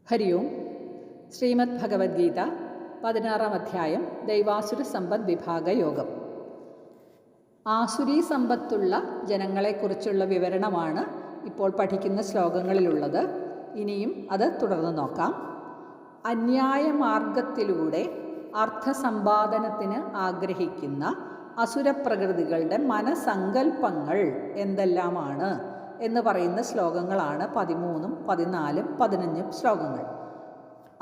ഹരി ഓം. ശ്രീമദ് ഭഗവത്ഗീത 16-ാം അധ്യായം ദൈവാസുര സമ്പദ് വിഭാഗ യോഗം. ആസുരീ സമ്പത്തുള്ള ജനങ്ങളെക്കുറിച്ചുള്ള വിവരണമാണ് ഇപ്പോൾ പഠിക്കുന്ന ശ്ലോകങ്ങളിലുള്ളത്. ഇനിയും അത് തുടർന്ന് നോക്കാം. അന്യായ മാർഗത്തിലൂടെ അർത്ഥസമ്പാദനത്തിന് ആഗ്രഹിക്കുന്ന അസുരപ്രകൃതികളുടെ മനസങ്കൽപ്പങ്ങൾ എന്തെല്ലാമാണ് എന്ന് പറയുന്ന ശ്ലോകങ്ങളാണ് 13, 14, 15 ശ്ലോകങ്ങൾ.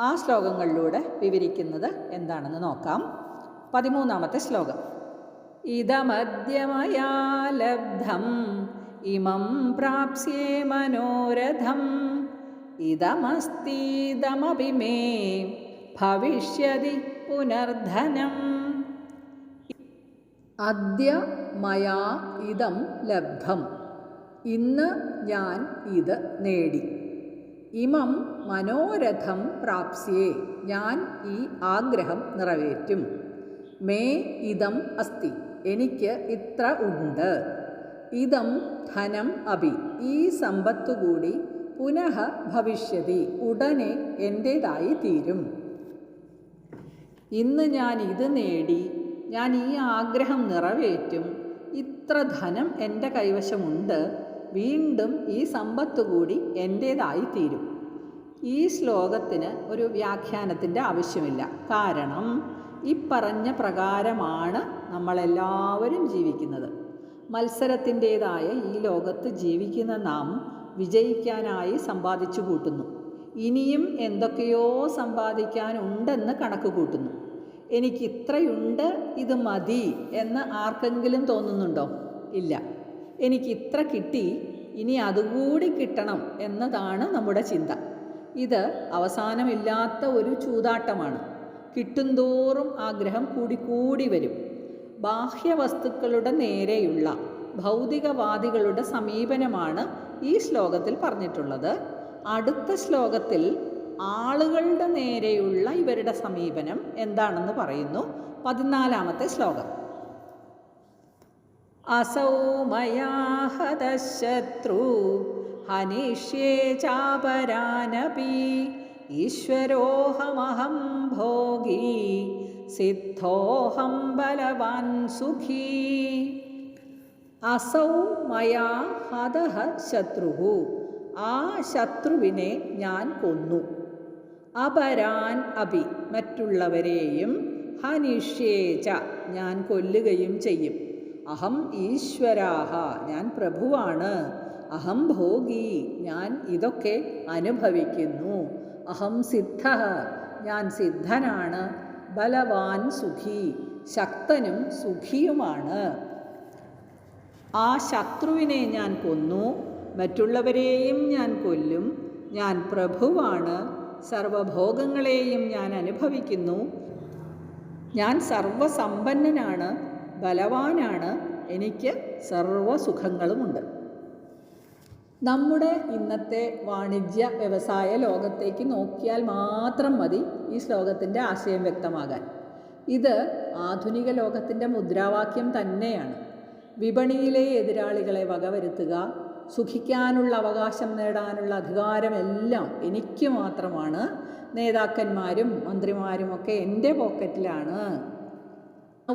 ആ ശ്ലോകങ്ങളിലൂടെ വിവരിക്കുന്നത് എന്താണെന്ന് നോക്കാം. 13-ാമത്തെ ശ്ലോകം. ഇദമദ്യമയാ ലബ്ധം ഇമം പ്രാപ്സ്യേ മനോരഥം ഇദമസ്തീദമപി മേ ഭവിഷ്യതി പുനർധനം. അദ്യ മയാ ഇദം ലബ്ധം, ഇന്ന് ഞാൻ ഇത് നേടി. ഇമം മനോരഥം പ്രാപ്സ്യേ, ഞാൻ ഈ ആഗ്രഹം നിറവേറ്റും. മേ ഇദം അസ്തി, എനിക്ക് ഇത്ര ഉണ്ട്. ഇദം ധനം അപി, ഈ സമ്പത്തുകൂടി പുനഃ ഭവിഷ്യതി, ഉടനെ എൻ്റേതായി തീരും. ഇന്ന് ഞാൻ ഇത് നേടി, ഞാൻ ഈ ആഗ്രഹം നിറവേറ്റും. ഇത്ര ധനം എൻ്റെ കൈവശമുണ്ട്, വീണ്ടും ഈ സമ്പത്ത് കൂടി എൻ്റേതായി തീരും. ഈ ശ്ലോകത്തിന് ഒരു വ്യാഖ്യാനത്തിൻ്റെ ആവശ്യമില്ല. കാരണം ഈ പറഞ്ഞ പ്രകാരമാണ് നമ്മളെല്ലാവരും ജീവിക്കുന്നത്. മത്സരത്തിൻ്റേതായ ഈ ലോകത്ത് ജീവിക്കുന്ന നാം വിജയിക്കാനായി സമ്പാദിച്ചു കൂട്ടുന്നു. ഇനിയും എന്തൊക്കെയോ സമ്പാദിക്കാനുണ്ടെന്ന് കണക്ക് കൂട്ടുന്നു. എനിക്കിത്രയുണ്ട്, ഇത് മതി എന്ന് ആർക്കെങ്കിലും തോന്നുന്നുണ്ടോ? ഇല്ല. എനിക്കിത്ര കിട്ടി, ഇനി അതുകൂടി കിട്ടണം എന്നതാണ് നമ്മുടെ ചിന്ത. ഇത് അവസാനമില്ലാത്ത ഒരു ചൂതാട്ടമാണ്. കിട്ടുന്തോറും ആഗ്രഹം കൂടിക്കൂടി വരും. ബാഹ്യവസ്തുക്കളുടെ നേരെയുള്ള ഭൗതികവാദികളുടെ സമീപനമാണ് ഈ ശ്ലോകത്തിൽ പറഞ്ഞിട്ടുള്ളത്. അടുത്ത ശ്ലോകത്തിൽ ആളുകളുടെ നേരെയുള്ള ഇവരുടെ സമീപനം എന്താണെന്ന് പറയുന്നു. 14-ാമത്തെ ശ്ലോകം. അസൗ മയാ ഹതഃശത്രു ഹനിഷ്യേ ചാപരാനപി ഈശ്വരോഹമഹം ഭോഗീ സിദ്ധോഹം ബലവാൻ സുഖീ. അസൗ മയാ ഹതഃ ശത്രുഃ, ആ ശത്രുവിനെ ഞാൻ കൊന്നു. അപരാൻ അപി, മറ്റുള്ളവരെയും. ഹനിഷ്യേച, ഞാൻ കൊല്ലുകയും ചെയ്യും. അഹം ഈശ്വരാഹ, ഞാൻ പ്രഭുവാണ്. അഹം ഭോഗി, ഞാൻ ഇതൊക്കെ അനുഭവിക്കുന്നു. അഹം സിദ്ധഃ, ഞാൻ സിദ്ധനാണ്. ബലവാൻ സുഖി, ശക്തനും സുഖിയുമാണ്. ആ ശത്രുവിനെ ഞാൻ കൊന്നു, മറ്റുള്ളവരെയും ഞാൻ കൊല്ലും. ഞാൻ പ്രഭുവാണ്, സർവഭോഗങ്ങളെയും ഞാൻ അനുഭവിക്കുന്നു. ഞാൻ സർവസമ്പന്നനാണ്, ബലവാനാണ്, എനിക്ക് സർവസുഖങ്ങളുമുണ്ട്. നമ്മുടെ ഇന്നത്തെ വാണിജ്യ വ്യവസായ ലോകത്തേക്ക് നോക്കിയാൽ മാത്രം മതി ഈ ശ്ലോകത്തിൻ്റെ ആശയം വ്യക്തമാകാൻ. ഇത് ആധുനിക ലോകത്തിൻ്റെ മുദ്രാവാക്യം തന്നെയാണ്. വിപണിയിലെ എതിരാളികളെ വകവരുത്തുക, സുഖിക്കാനുള്ള അവകാശം നേടാനുള്ള അധികാരമെല്ലാം എനിക്ക് മാത്രമാണ്. നേതാക്കന്മാരും മന്ത്രിമാരുമൊക്കെ എൻ്റെ പോക്കറ്റിലാണ്.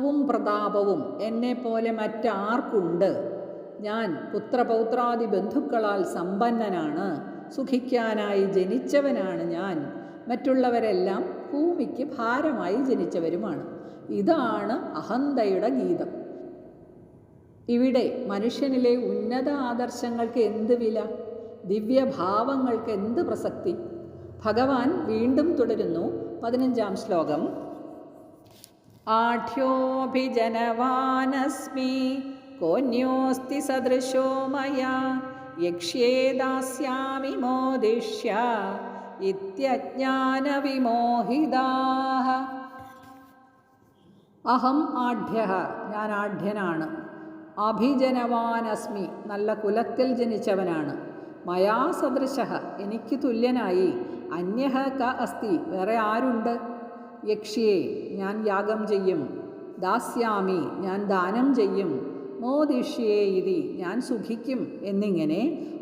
വും പ്രതാപവും എന്നെപ്പോലെ മറ്റാർക്കുണ്ട്? ഞാൻ പുത്രപൗത്രാദി ബന്ധുക്കളാൽ സമ്പന്നനാണ്. സുഖിക്കാനായി ജനിച്ചവനാണ് ഞാൻ. മറ്റുള്ളവരെല്ലാം ഭൂമിക്ക് ഭാരമായി ജനിച്ചവരുമാണ്. ഇതാണ് അഹന്തയുടെ ഗീതം. ഇവിടെ മനുഷ്യനിലെ ഉന്നത ആദർശങ്ങൾക്ക് എന്ത് വില? ദിവ്യഭാവങ്ങൾക്ക് എന്ത് പ്രസക്തി? ഭഗവാൻ വീണ്ടും തുടരുന്നു. 15-ാം ശ്ലോകം. ആഢ്യോഭിജനവാനസ്മി കോന്യോസ്തി സദൃശോ മയാ യക്ഷ്യേ ദാസ്യാമി മോദിഷ്യ ഇത്യജ്ഞാനവിമോഹിതാഃ. അഹം ആഢ്യഃ, ഞാൻ ആഢ്യനാണ്. അഭിജനവാനസ്മി, നല്ല കുലത്തിൽ ജനിച്ചവനാണ്. മയാ സദൃശഃ, എനിക്ക് തുല്യനായി. അന്യഃ ക അസ്തി, വേറെ ആരുണ്ട്? യക്ഷ്യേ, ഞാൻ യാഗം ചെയ്യും. ദാസ്യാമി, ഞാൻ ദാനം ചെയ്യും. മോദിഷ്യേ ഇതി, ഞാൻ സുഖിക്കും എന്നിങ്ങനെ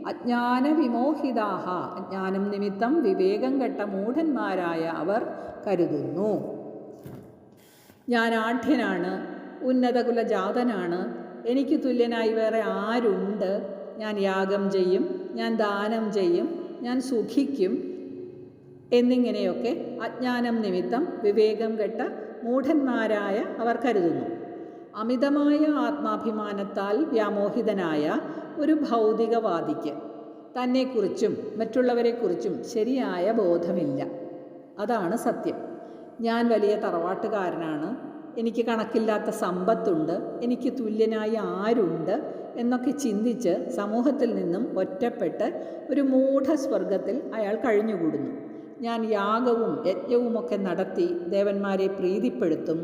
അജ്ഞാനവിമോഹിതാഹ അജ്ഞാനം നിമിത്തം വിവേകം കെട്ട മൂഢന്മാരായ അവർ കരുതുന്നു. ഞാൻ ആഢ്യനാണ്, ഉന്നതകുലജാതനാണ്, എനിക്ക് തുല്യനായി വേറെ ആരുണ്ട്, ഞാൻ യാഗം ചെയ്യും, ഞാൻ ദാനം ചെയ്യും, ഞാൻ സുഖിക്കും എന്നിങ്ങനെയൊക്കെ അജ്ഞാനം നിമിത്തം വിവേകം കെട്ട മൂഢന്മാരായ അവർ കരുതുന്നു. അമിതമായ ആത്മാഭിമാനത്താൽ വ്യാമോഹിതനായ ഒരു ഭൗതികവാദിക്ക് തന്നെക്കുറിച്ചും മറ്റുള്ളവരെക്കുറിച്ചും ശരിയായ ബോധമില്ല. അതാണ് സത്യം. ഞാൻ വലിയ തറവാട്ടുകാരനാണ്, എനിക്ക് കണക്കില്ലാത്ത സമ്പത്തുണ്ട്, എനിക്ക് തുല്യനായി ആരുണ്ട് എന്നൊക്കെ ചിന്തിച്ച് സമൂഹത്തിൽ നിന്നും ഒറ്റപ്പെട്ട് ഒരു മൂഢസ്വർഗത്തിൽ അയാൾ കഴിഞ്ഞുകൂടുന്നു. ഞാൻ യാഗവും യജ്ഞവുമൊക്കെ നടത്തി ദേവന്മാരെ പ്രീതിപ്പെടുത്തും,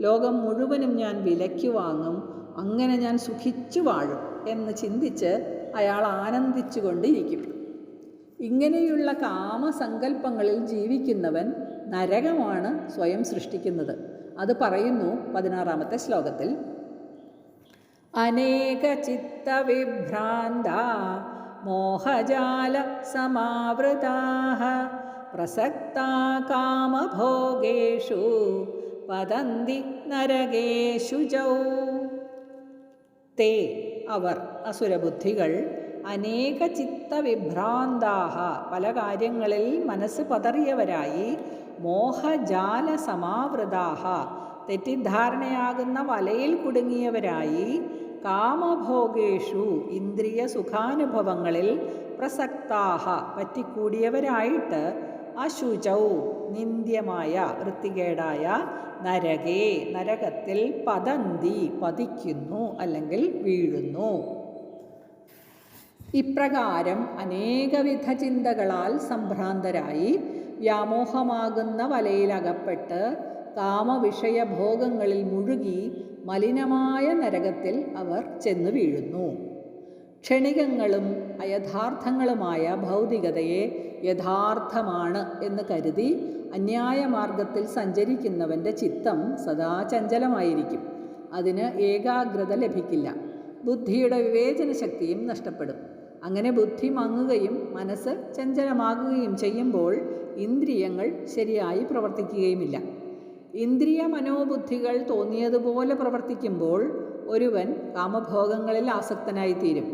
ലോകം മുഴുവനും ഞാൻ വിലയ്ക്ക് വാങ്ങും, അങ്ങനെ ഞാൻ സുഖിച്ചു വാഴും എന്ന് ചിന്തിച്ച് അയാൾ ആനന്ദിച്ചു കൊണ്ടിരിക്കും. ഇങ്ങനെയുള്ള കാമസങ്കല്പങ്ങളിൽ ജീവിക്കുന്നവൻ നരകമാണ് സ്വയം സൃഷ്ടിക്കുന്നത്. അത് പറയുന്നു 16-ാമത്തെ ശ്ലോകത്തിൽ. അനേക ചിത്തവിഭ്രാന്ത മോഹജാല സമാവൃതാഃ പ്രസക്താ കാമഭോഗേഷു പതന്തി നരകേഷു ചൗ. തേ അവർ അസുരബുദ്ധികൾ അനേക ചിത്തവിഭ്രാന്താഹ പല കാര്യങ്ങളിൽ മനസ്സ് പതറിയവരായി, മോഹജാല സമാവൃതാഹ തെറ്റിദ്ധാരണയാകുന്ന വലയിൽ കുടുങ്ങിയവരായി, കാമഭോഗേഷു ഇന്ദ്രിയ സുഖാനുഭവങ്ങളിൽ പ്രസക്താഹ പറ്റിക്കൂടിയവരായിട്ട്, അശുചൗ നിന്ദ്യമായ വൃത്തികേടായ, നരകേ നരകത്തിൽ, പതന്തി പതിക്കുന്നു അല്ലെങ്കിൽ വീഴുന്നു. ഇപ്രകാരം അനേകവിധ ചിന്തകളാൽ സംഭ്രാന്തരായി വ്യാമോഹമാകുന്ന വലയിലകപ്പെട്ട് കാമവിഷയഭോഗങ്ങളിൽ മുഴുകി മലിനമായ നരകത്തിൽ അവർ ചെന്നു വീഴുന്നു. ക്ഷണികങ്ങളും അയഥാർത്ഥങ്ങളുമായ ഭൗതികതയെ യഥാർത്ഥമാണ് എന്ന് കരുതി അന്യായമാർഗത്തിൽ സഞ്ചരിക്കുന്നവൻ്റെ ചിത്തം സദാ ചഞ്ചലമായിരിക്കും. അതിന് ഏകാഗ്രത ലഭിക്കില്ല. ബുദ്ധിയുടെ വിവേചന ശക്തിയും നഷ്ടപ്പെടും. അങ്ങനെ ബുദ്ധി മങ്ങുകയും മനസ്സ് ചഞ്ചലമാകുകയും ചെയ്യുമ്പോൾ ഇന്ദ്രിയങ്ങൾ ശരിയായി പ്രവർത്തിക്കുകയുമില്ല. ഇന്ദ്രിയ മനോബുദ്ധികൾ തോന്നിയതുപോലെ പ്രവർത്തിക്കുമ്പോൾ ഒരുവൻ കാമഭോഗങ്ങളിൽ ആസക്തനായിത്തീരും.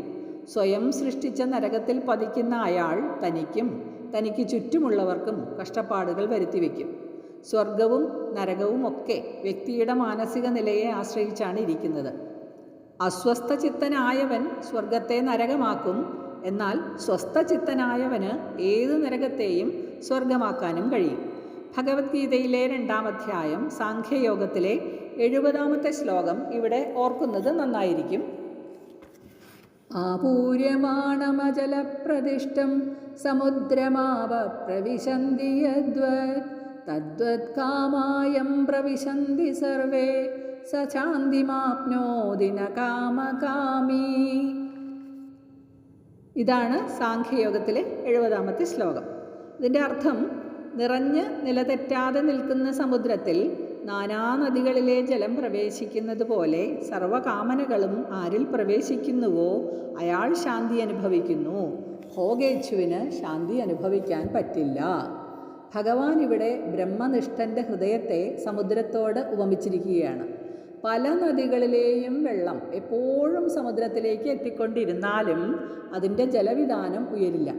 സ്വയം സൃഷ്ടിച്ച നരകത്തിൽ പതിക്കുന്ന അയാൾ തനിക്കും തനിക്ക് ചുറ്റുമുള്ളവർക്കും കഷ്ടപ്പാടുകൾ വരുത്തിവെക്കും. സ്വർഗവും നരകവും ഒക്കെ വ്യക്തിയുടെ മാനസിക നിലയെ ആശ്രയിച്ചാണ് ഇരിക്കുന്നത്. അസ്വസ്ഥചിത്തനായവൻ സ്വർഗത്തെ നരകമാക്കും. എന്നാൽ സ്വസ്ഥചിത്തനായവന് ഏത് നരകത്തെയും സ്വർഗമാക്കാനും കഴിയും. ഭഗവത്ഗീതയിലെ 2-ാം അധ്യായം സാഖ്യയോഗത്തിലെ 70-ാമത്തെ ശ്ലോകം ഇവിടെ ഓർക്കുന്നത് നന്നായിരിക്കും. ആപൂര്യമാണമജലപ്രതിഷ്ഠം സമുദ്രമാവ പ്രവിശന്തി യദ്വത് തദ്വത് കാമായം പ്രവിശന്തി സർവേ സശാന്തിമാപ്നോതി ന കാമകാമീ. ഇതാണ് സാഖ്യയോഗത്തിലെ 70-ാമത്തെ ശ്ലോകം. ഇതിൻ്റെ അർത്ഥം, നിറഞ്ഞ് നിലതെറ്റാതെ നിൽക്കുന്ന സമുദ്രത്തിൽ നാനാനദികളിലെ ജലം പ്രവേശിക്കുന്നത് പോലെ സർവകാമനകളും ആരിൽ പ്രവേശിക്കുന്നുവോ അയാൾ ശാന്തി അനുഭവിക്കുന്നു. ഭോഗേച്ഛുവിന് ശാന്തി അനുഭവിക്കാൻ പറ്റില്ല. ഭഗവാൻ ഇവിടെ ബ്രഹ്മനിഷ്ഠൻ്റെ ഹൃദയത്തെ സമുദ്രത്തോട് ഉപമിച്ചിരിക്കുകയാണ്. പല നദികളിലെയും വെള്ളം എപ്പോഴും സമുദ്രത്തിലേക്ക് എത്തിക്കൊണ്ടിരുന്നാലും അതിൻ്റെ ജലവിധാനം ഉയരില്ല.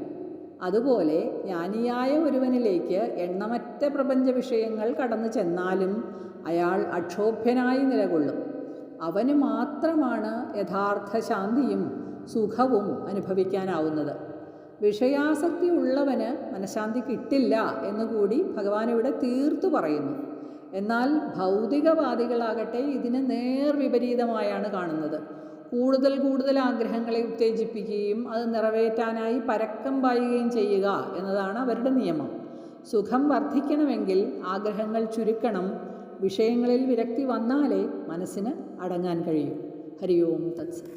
അതുപോലെ ജ്ഞാനിയായ ഒരുവനിലേക്ക് എണ്ണമറ്റ പ്രപഞ്ച വിഷയങ്ങൾ കടന്നു ചെന്നാലും അയാൾ അക്ഷോഭ്യനായി നിലകൊള്ളും. അവന് മാത്രമാണ് യഥാർത്ഥ ശാന്തിയും സുഖവും അനുഭവിക്കാനാവുന്നത്. വിഷയാസക്തി ഉള്ളവന് മനഃശാന്തി കിട്ടില്ല എന്നുകൂടി ഭഗവാൻ ഇവിടെ തീർത്തു പറയുന്നു. എന്നാൽ ഭൗതികവാദികളാകട്ടെ ഇതിന് നേർവിപരീതമായാണ് കാണുന്നത്. കൂടുതൽ ആഗ്രഹങ്ങളെ ഉത്തേജിപ്പിക്കുകയും അത് നിറവേറ്റാനായി പരക്കം പായുകയും ചെയ്യുക എന്നതാണ് അവരുടെ നിയമം. സുഖം വർദ്ധിക്കണമെങ്കിൽ ആഗ്രഹങ്ങൾ ചുരുക്കണം. വിഷയങ്ങളിൽ വിരക്തി വന്നാലേ മനസ്സിന് അടങ്ങാൻ കഴിയൂ. ഹരി ഓം തത്സത്.